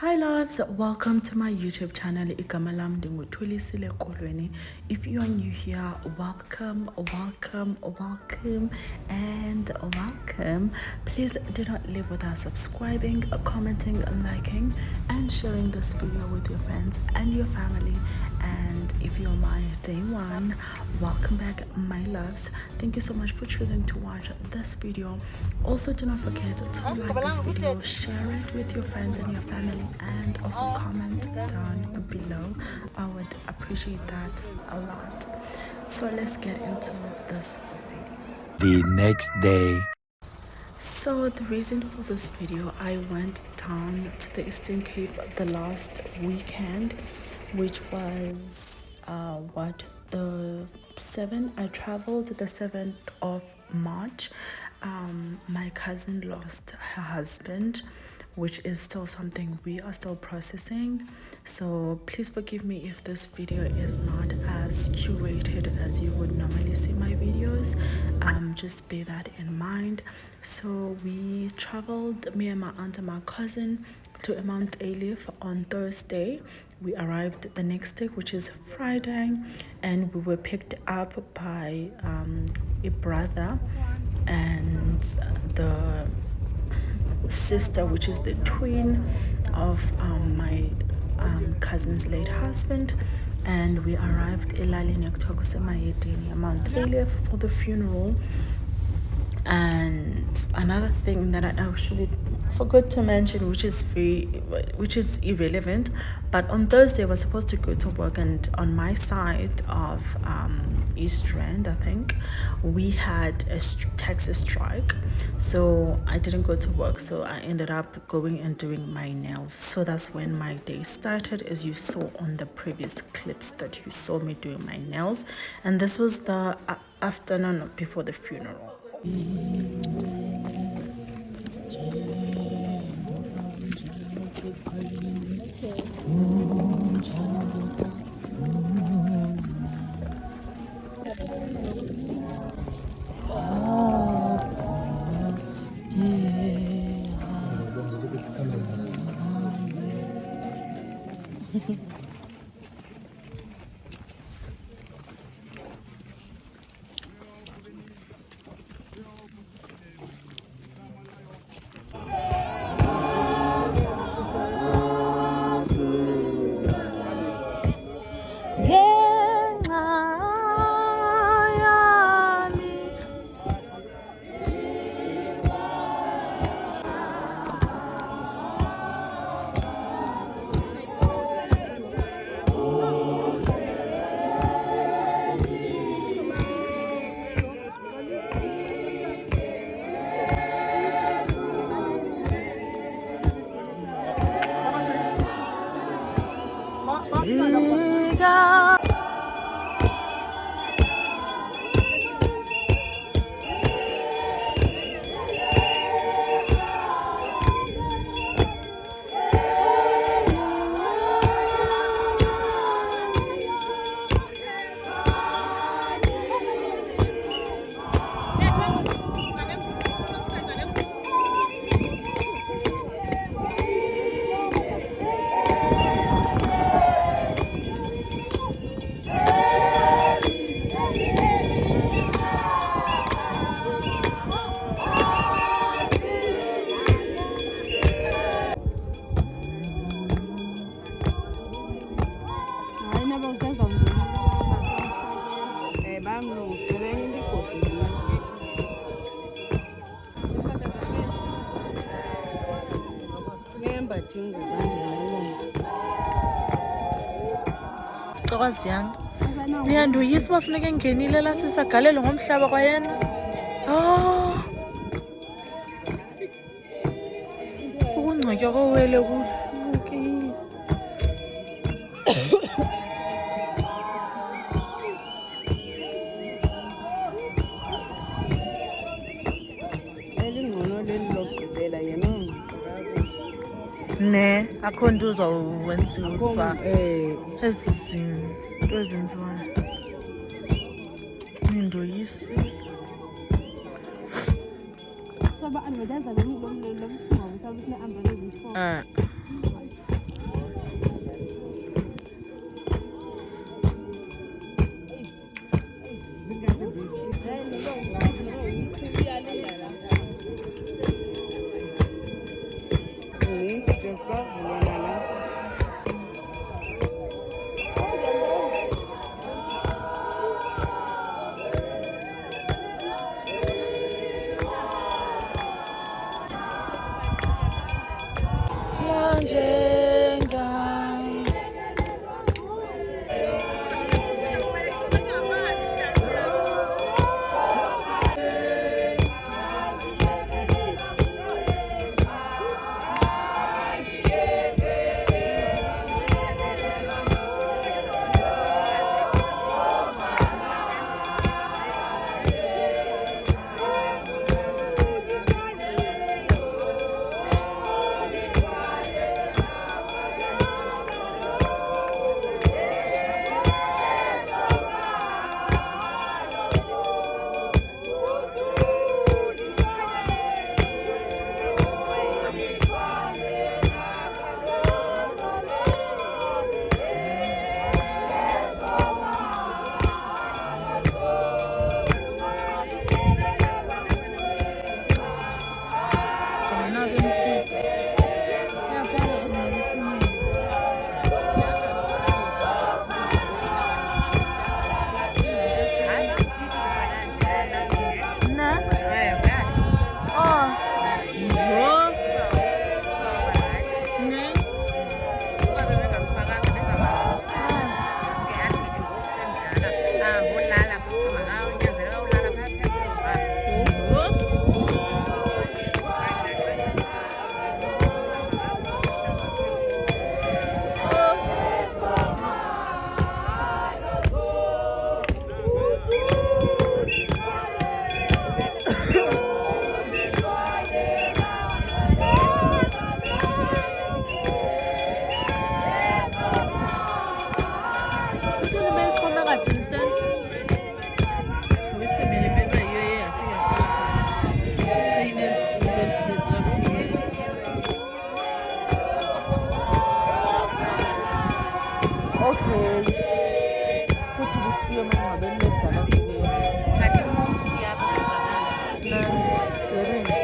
Hi loves, welcome to my YouTube channel. Igama lam ndinguThulisile Kolweni. If you are new here, welcome, and welcome. Please do not leave without subscribing, commenting, liking, and sharing this video with your friends and your family. And if you're my day one, welcome back, my loves. Thank you so much for choosing to watch this video. Also, do not forget to like this video, share it with your friends and your family, and also comment down below. I would appreciate that a lot. So let's get into this video. The next day. So the reason for this video, I went down to the Eastern Cape the last weekend, which was the 7th. I traveled the 7th of March. My cousin lost her husband, which is still something we are still processing. So please forgive me if this video is not as curated as you would normally see my videos. Just bear that in mind. So we traveled, me and my aunt and my cousin, to Mount Elif on Thursday. We arrived the next day, which is Friday, and we were picked up by a brother and the sister, which is the twin of my cousin's late husband. And we arrived Elalini Oktokusemayedini, Mount Elif, for the funeral. And another thing that I actually forgot to mention, which is irrelevant, but on Thursday I was supposed to go to work, and on my side of East Rand, I think, we had a taxi strike, so I didn't go to work. So I ended up going and doing my nails. So that's when my day started, as you saw on the previous clips that you saw me doing my nails. And this was the afternoon before the funeral. Siyani niyandoyisa uba funeka engenile la sisagalelo ngomhlaba kwayena. Ukungcwatywa kowele kuhlukile. Elingcono leli lokugqibela yena ne akho nto uzawwenziwa ezi zinto ezenziwayo. Nindoyisile. Futhi lisiwe emangcwabeni lekudala sibili. Kanti umuzi yakwenzakala. Nani? Zerini.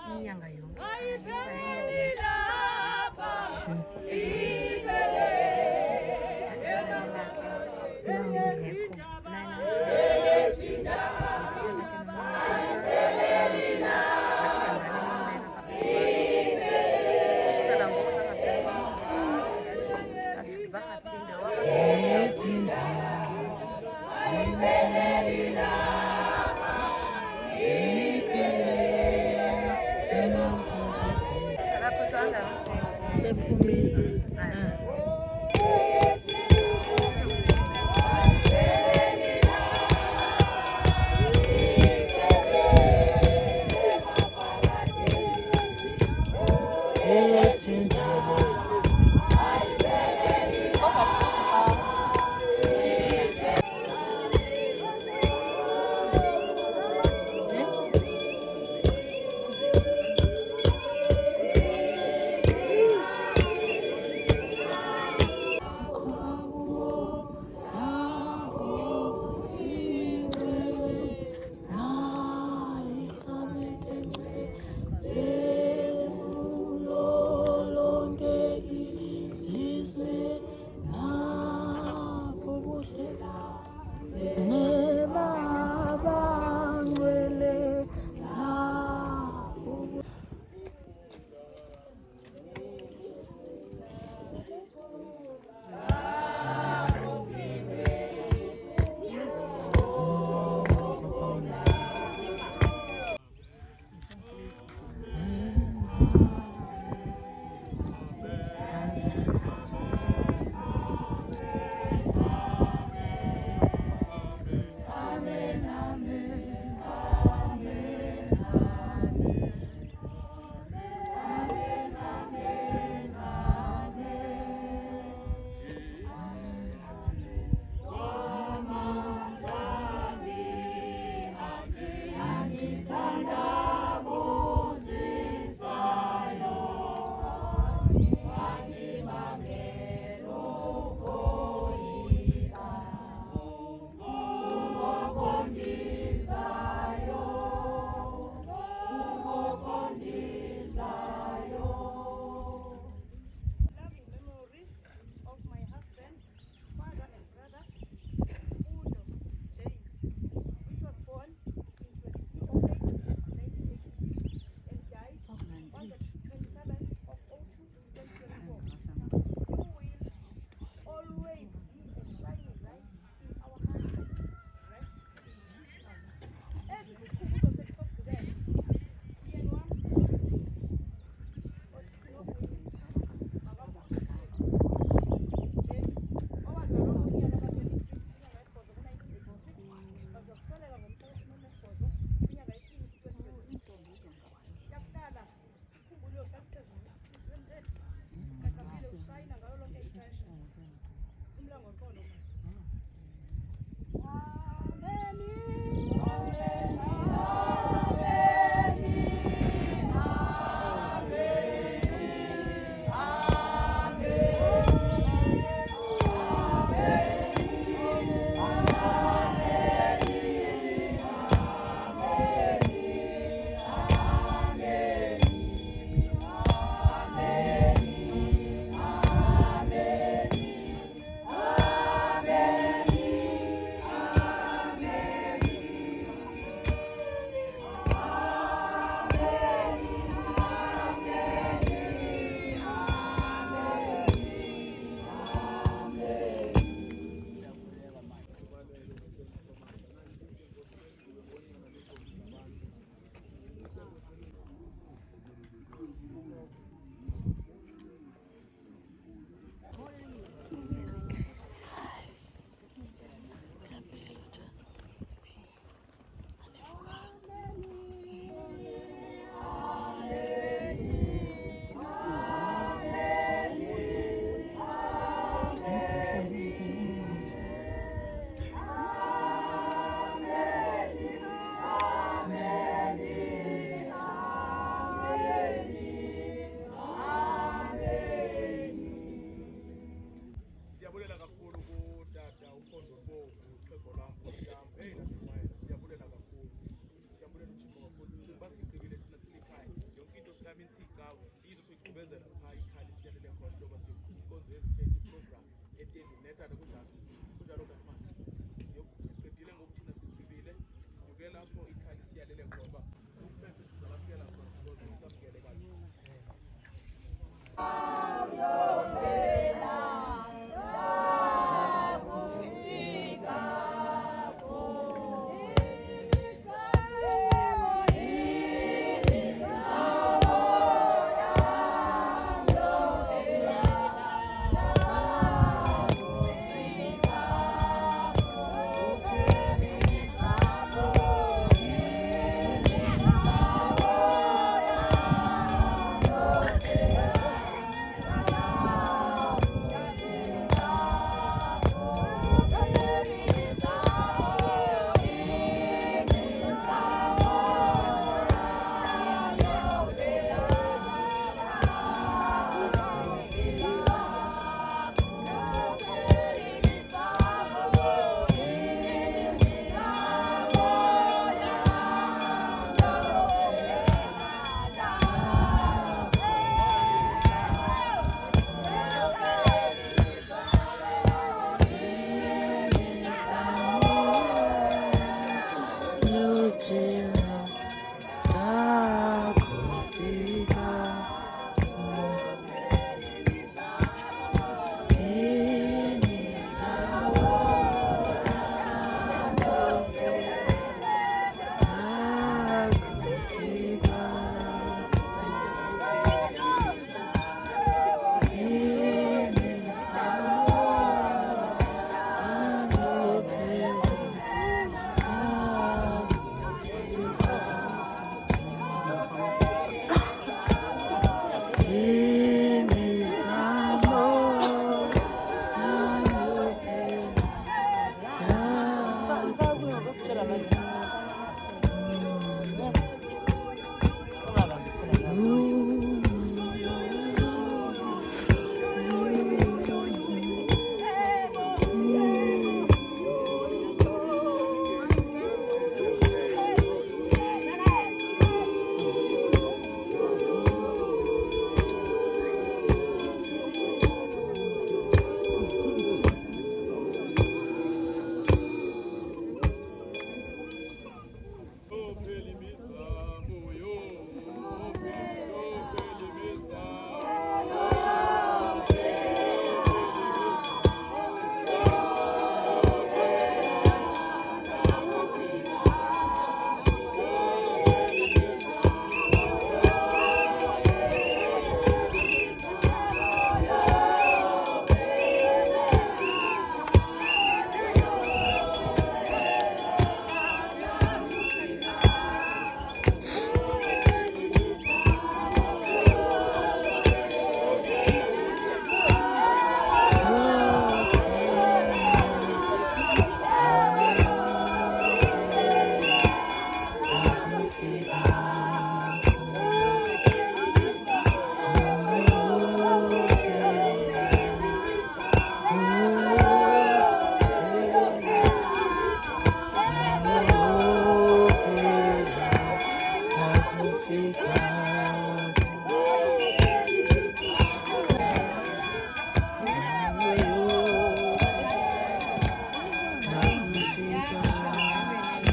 Inyanga yonke.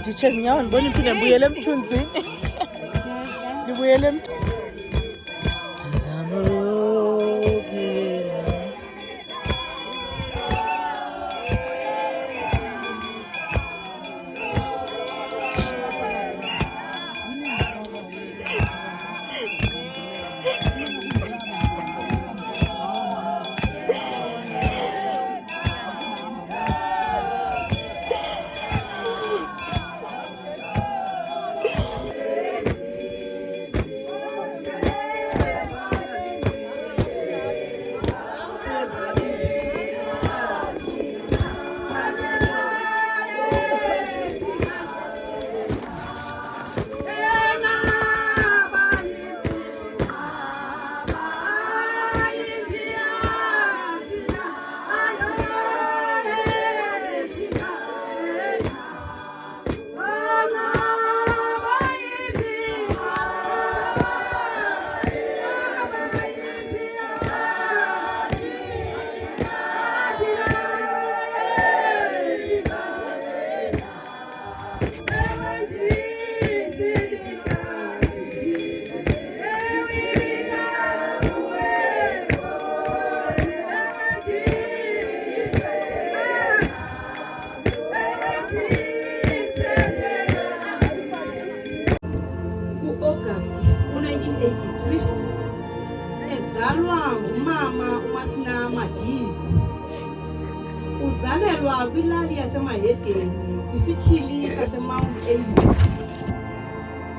Teachers nyawo ndibona iphinde mbuyele emthunzini. Ngibuyele ngumama uMasinama Diko. Uzalelwa kwilali yaseMahedeni kwisithili saseMount Ellis.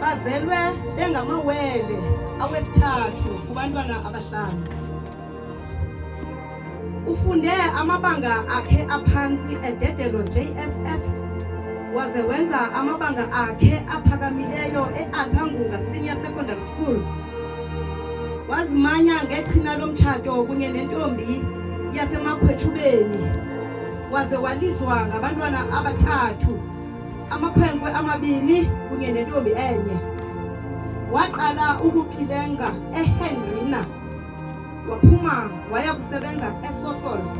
Bazelwe bengamawele awesithathu kubantwana abahlanu. Ufunde amabanga akhe aphansi eDedelo JSS waze wenza amabanga akhe aphakamileyo eAthangunga Senior Secondary School. Wazimanya ngeqhina lomtshato kunye nentombi yasemakhwetshubeni waze walizwa ngabantwana abathathu, amakhwenkwe amabini kunye nentombi enye. Waqala ukuxilenga eHenrina waphuma waya kusebenza eSosolo.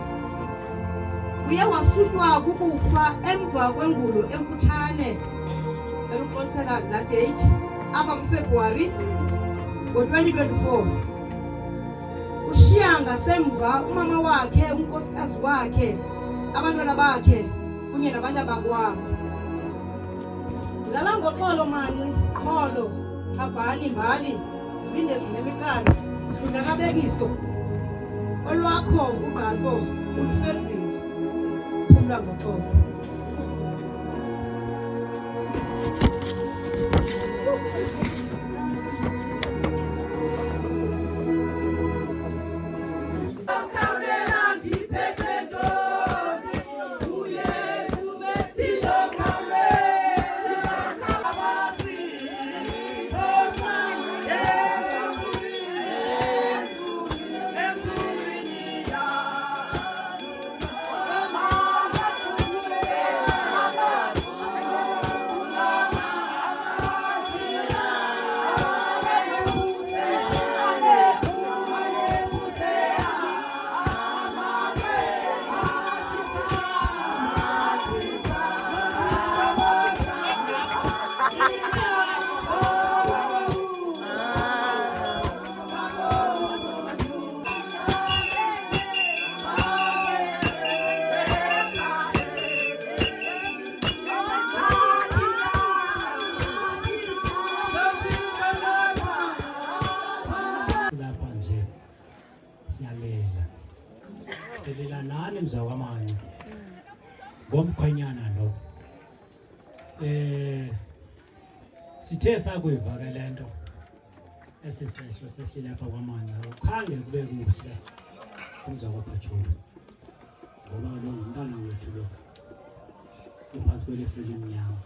Uye wasutywa kukufa emva kwengulo emfutshane, cela uqolisela la date, apha kuFebruwari ngo-2024. Ushiya ngasemva umama wakhe, unkosikazi wakhe, abantwana bakhe kunye nabantu abakwabo. Lala ngoxolo mani, xolo, Thabhani Mbali, Zinde Zinemikani, Hlundakabekiso, olwakho ugqatso ulufezile, phumla ngoxolo. Selela nani mzakwamanye ngomkhwenyana lo sithe sakuyiva ke lento esisehlo sehlile lapha kwamanye ukhange kube kuhle kumzakwaphathula ngoba lo ngumntana wethu lo uphansi kwelefeli emnyama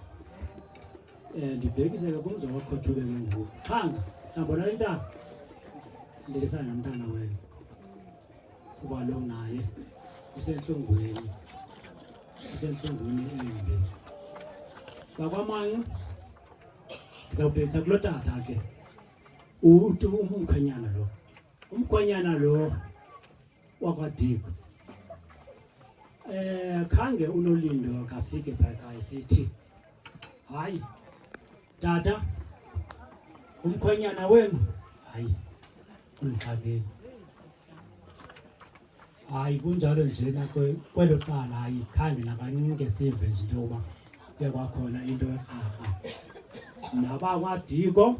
ndibhekise ke kumzakwaphathula ke ngoku khanga hlambona intaba ndilisana nomntana wena kuba lo naye usenhlungweni embi bakwamanye ngizawubhekisa kulo tata ke umkhwenyana lo wakwaDiko khange uNolindo kafike phaka esithi hayi tata umkhwenyana wenu hayi unixakeni. Hayi kunjalo njena kwelo cala hayi khange nakanike sive nje into yoba kuye kwakhona into erharha nabakwaDiko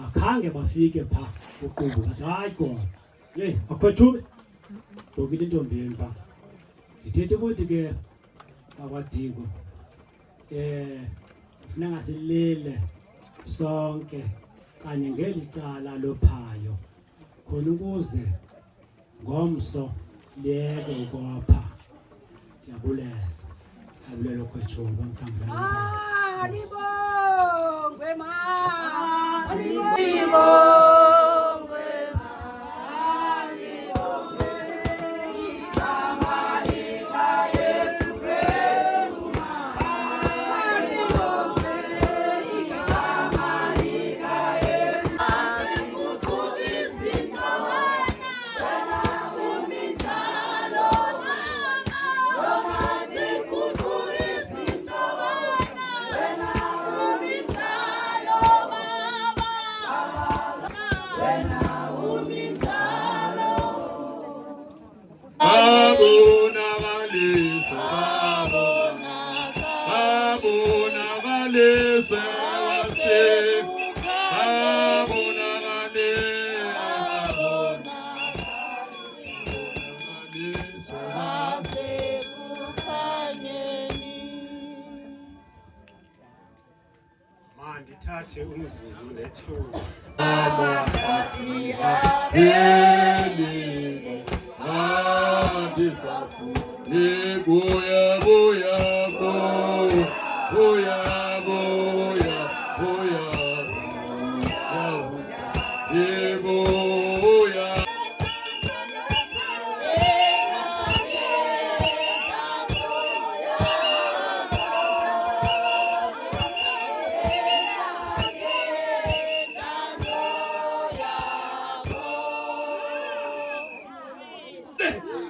akhange bafike pha uqubu bathi hayi gona akhwethube bhokile intombi yenu pha. Ndithethe ukuthi ke bakwaDiko kufuneka silile sonke kanye ngeli cala lophayo khona ukuze ngomso liyeke ukopha. Ndiyabulela ukhwetshuba mhlawumbi Alibongwe ma, alibongwe.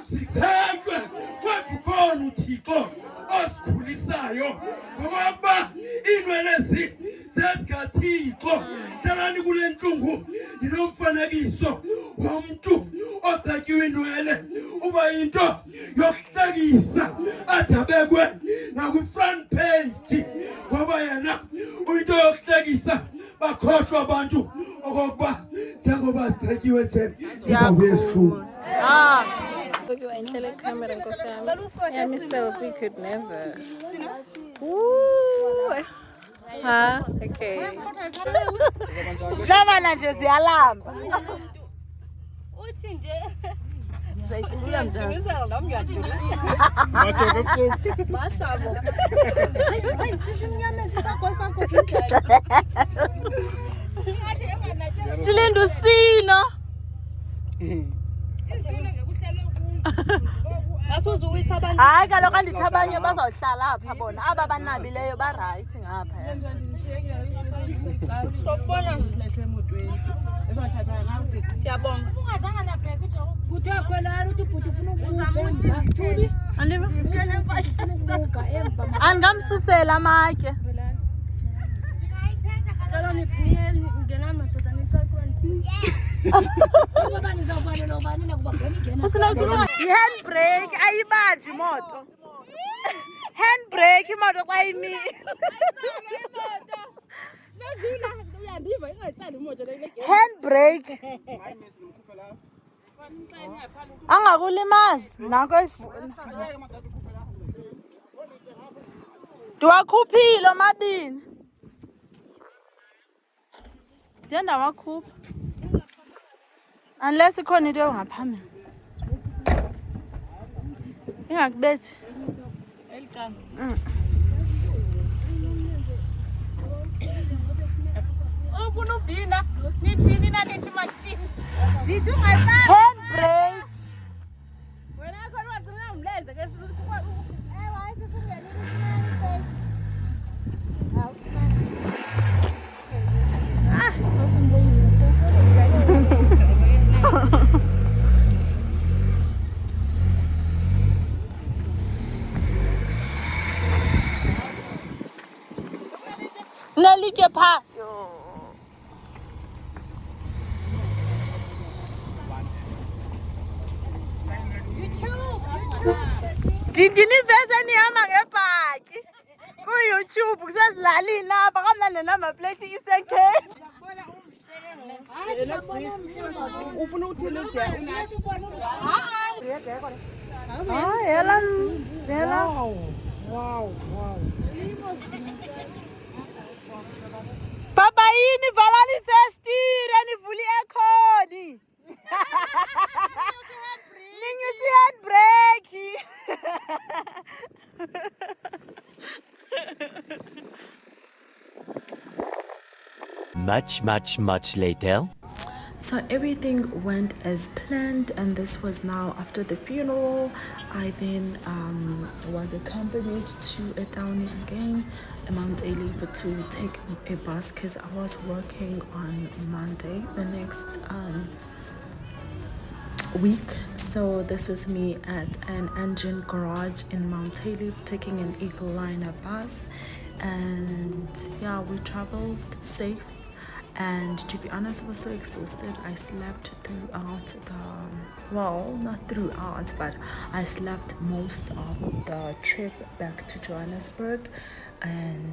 Sithathwe kwakukhona uThixo osikhulisayo ngoba inwele zezikaThixo hlelani kule nhlungu ndinomfanekiso womuntu ogcatyiwe inwele uba into yokuhlekisa adabekwe naku-front page ngoba yena uyinto yokuhlekisa bakhohlwa abantu okokuba njengoba zigcatyiwe nje sizawubuya esihlungu. If you enter the camera and go yeah, myself, we could never. Ooh. Huh? Okay. Hlabana nje ziyalamba. Uthi nje Sayishila mntana. bashabo. Hayi sisimnyama sisakhosa konke. Silinda usino. Asuzuyisa abantu. Hayi kaloku andithi abanye bazawuhlala apha bona aba banabileyo ba-right ngapha. Sobona silehle emotweni. Esothatha ngathi siyabonga. Ungazange nabheka nje. Kuthiwa khona uthi bhuti ufuna ukuza Thuli. Andiva? Ukuba emva. Andikamsusela amatye. Cela niphile ngena madoda nitsakwanti. Ngoba nizawubana nobani nakuba ngena. Usinokuthi i-handbrake ayibanji imoto. Handbrake imoto xa imi. Uyandiva ingayitsali imoto le. Handbrake. Angakulimazi nako ifuna. Ndiwakhuphile omabini. Ndiye ndawakhupha. Unless ikhona into engaphambili. Ingakubethi. Elicala. Ufuna ubhina nithini na nithi mathini. Ndithi ungayibani. Handbrake. Wena khona wagcina umlenze ke sikuba Nalike pha. Ndiniveze nihamba ngebhaki ku-YouTube kusezilalini apha kamnandi namaplate i-Eastern Cape. ufuna uthini nje. Yela. Wow. Papa yini valani festire nivuli ekhoni. Ninyusi handbrake. Much later. So everything went as planned, and this was now after the funeral. I then was accompanied to a town again, Mount Elifa, to take a bus because I was working on Monday the next week. So this was me at an engine garage in Mount Elifa taking an Eagle Liner bus, and yeah, we traveled safe. And to be honest, I was so exhausted. I slept throughout not throughout, but I slept most of the trip back to Johannesburg. And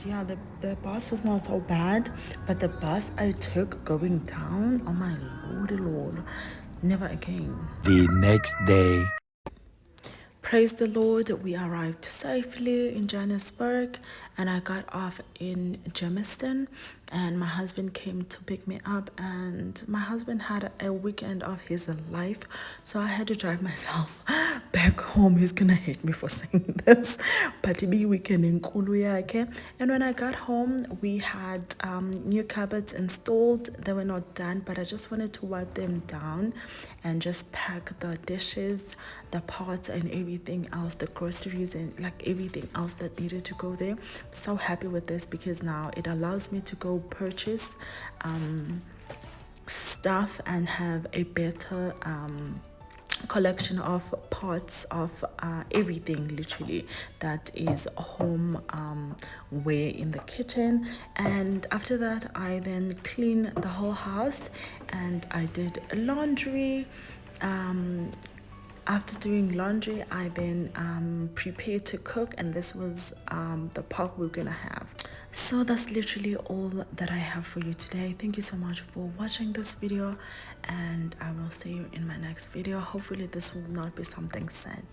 yeah, the bus was not so bad, but the bus I took going down, oh my lord, never again. The next day. Praise the Lord, we arrived safely in Johannesburg, and I got off in Germiston. and my husband came to pick me up, and my husband had a weekend of his life, so I had to drive myself back home. He's gonna hate me for saying this, but it be weekend in Kulu, okay. And when I got home, we had new cupboards installed. They were not done, but I just wanted to wipe them down and just pack the dishes, the pots, and everything else, the groceries, and like everything else that needed to go there. So happy with this because now it allows me to go purchase stuff and have a better collection of pots of everything literally that is home wear in the kitchen. And after that, I then cleaned the whole house and I did laundry. After doing laundry, I then prepared to cook, and this was the pork we're gonna have. So that's literally all that I have for you today. Thank you so much for watching this video, and I will see you in my next video. Hopefully this will not be something sad.